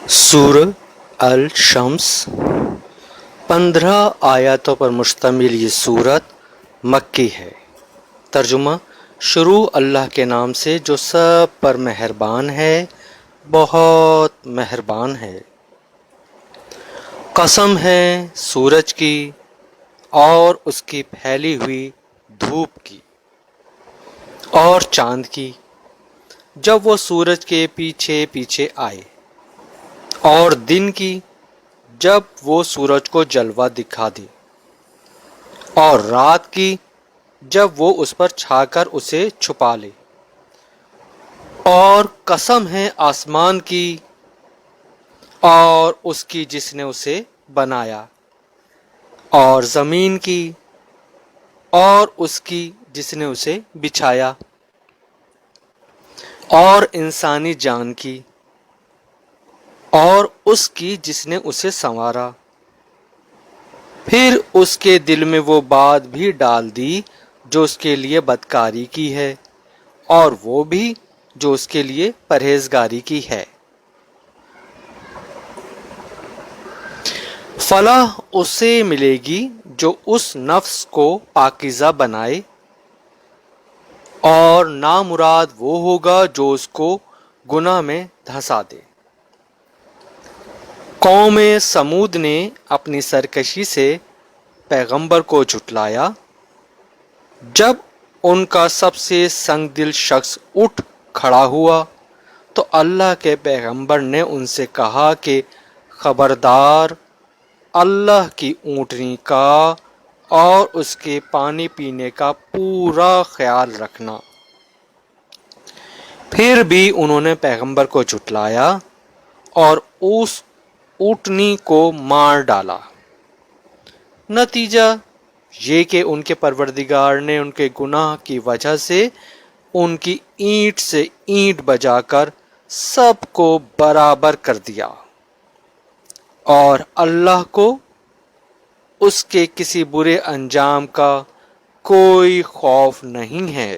سورہ الشمس 15 آیاتوں پر مشتمل یہ سورت مکی ہے۔ ترجمہ: شروع اللہ کے نام سے جو سب پر مہربان ہے، بہت مہربان ہے۔ قسم ہے سورج کی اور اس کی پھیلی ہوئی دھوپ کی، اور چاند کی جب وہ سورج کے پیچھے پیچھے آئے، اور دن کی جب وہ سورج کو جلوہ دکھا دے، اور رات کی جب وہ اس پر چھا کر اسے چھپا لے۔ اور قسم ہے آسمان کی اور اس کی جس نے اسے بنایا، اور زمین کی اور اس کی جس نے اسے بچھایا، اور انسانی جان کی اور اس کی جس نے اسے سنوارا۔ پھر اس کے دل میں وہ بات بھی ڈال دی جو اس کے لیے بدکاری کی ہے، اور وہ بھی جو اس کے لیے پرہیزگاری کی ہے۔ فلاح اسے ملے گی جو اس نفس کو پاکیزہ بنائے، اور نامراد وہ ہوگا جو اس کو گناہ میں دھنسا دے۔ قوم سمود نے اپنی سرکشی سے پیغمبر کو جھٹلایا۔ جب ان کا سب سے سنگ دل شخص اٹھ کھڑا ہوا تو اللہ کے پیغمبر نے ان سے کہا کہ خبردار، اللہ کی اونٹنی کا اور اس کے پانی پینے کا پورا خیال رکھنا۔ پھر بھی انہوں نے پیغمبر کو جھٹلایا اور اس اونٹنی کو مار ڈالا۔ نتیجہ یہ کہ ان کے پروردگار نے ان کے گناہ کی وجہ سے ان کی اینٹ سے اینٹ بجا کر سب کو برابر کر دیا، اور اللہ کو اس کے کسی برے انجام کا کوئی خوف نہیں ہے۔